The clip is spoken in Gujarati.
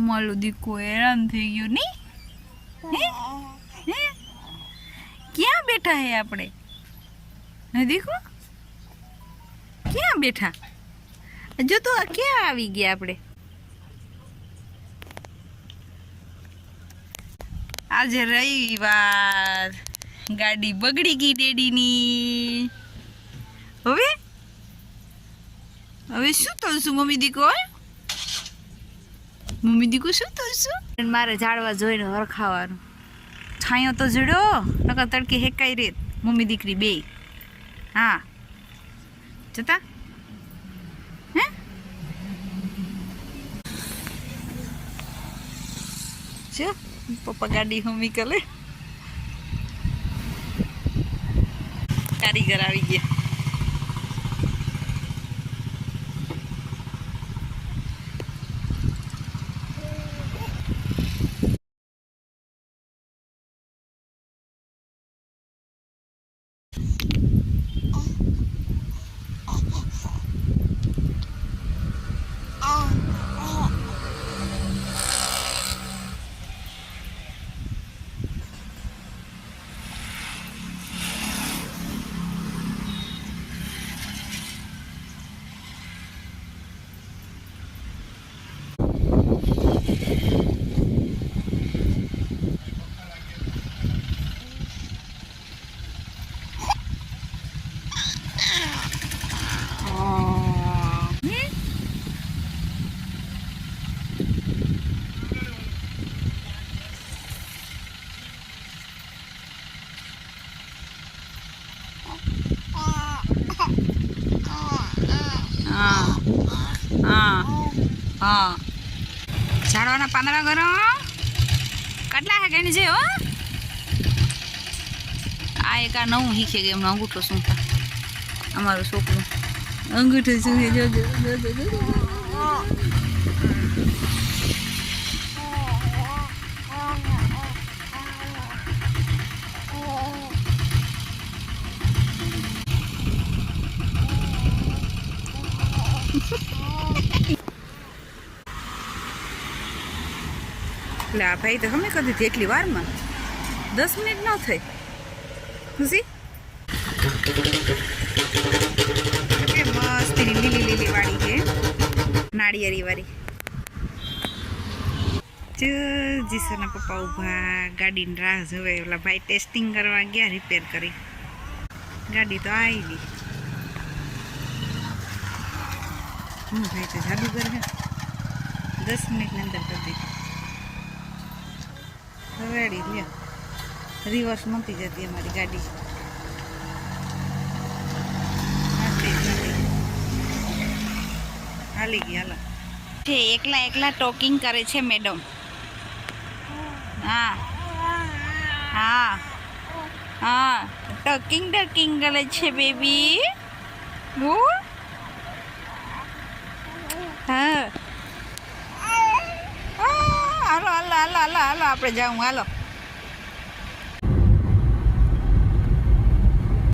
મારું દીકરો હેરાન થઈ ગયો નહીં? હે હે ક્યાં બેઠા હે આપણે? હે દીકરો ક્યાં બેઠા? જો તો ક્યાં આવી ગયા આપણે? આજે રવિવાર, ગાડી બગડી ગઈ ડેડીની. હવે શું થશું મમ્મી દીકો? મમ્મી દીકો શું થશું? મારે ઝાડવા જોઈને હરખાવાનું. છાંયો તો જડ્યો, નકર તડકે હેકાઈ રે મમ્મી દીકરી બે. હા જતા હે જો પપ્પા ગાડી મમ્મી કલે કારીગર આવી ગયા. હા ઝાડવાના પાંદડા ગરમ કેટલા હે કેની છે હો. આ એક આ નવું શીખે કે એમનો અંગૂઠો શું અમારું છોકરું અંગૂઠો શું જો એટલે આ ભાઈ તો અમે કદી હતી એટલી વારમાં 10 મિનિટ ન થઈ ખુશી. મસ્ત લીલી લીલી વાળી છે નાળિયેરી વાળી. જીસરના પપ્પા ઉભા ગાડીની રાહ જોવે. ઓલા ભાઈ ટેસ્ટિંગ કરવા ગયા રિપેર કરી. ગાડી તો આવી ભાઈ તો જાદુગર છે. 10 મિનિટની અંદર કરી દીધી. રેડી લે રિવર્સ નહોતી જતી અમારી ગાડી. હાલી ગઈ હાલો. એકલા એકલા ટોકિંગ કરે છે મેડમ. હા હા હા ટોકિંગ કરે છે બેબી. હા હાલો હાલો હાલો હાલો હાલો આપણે જાઉં હાલો.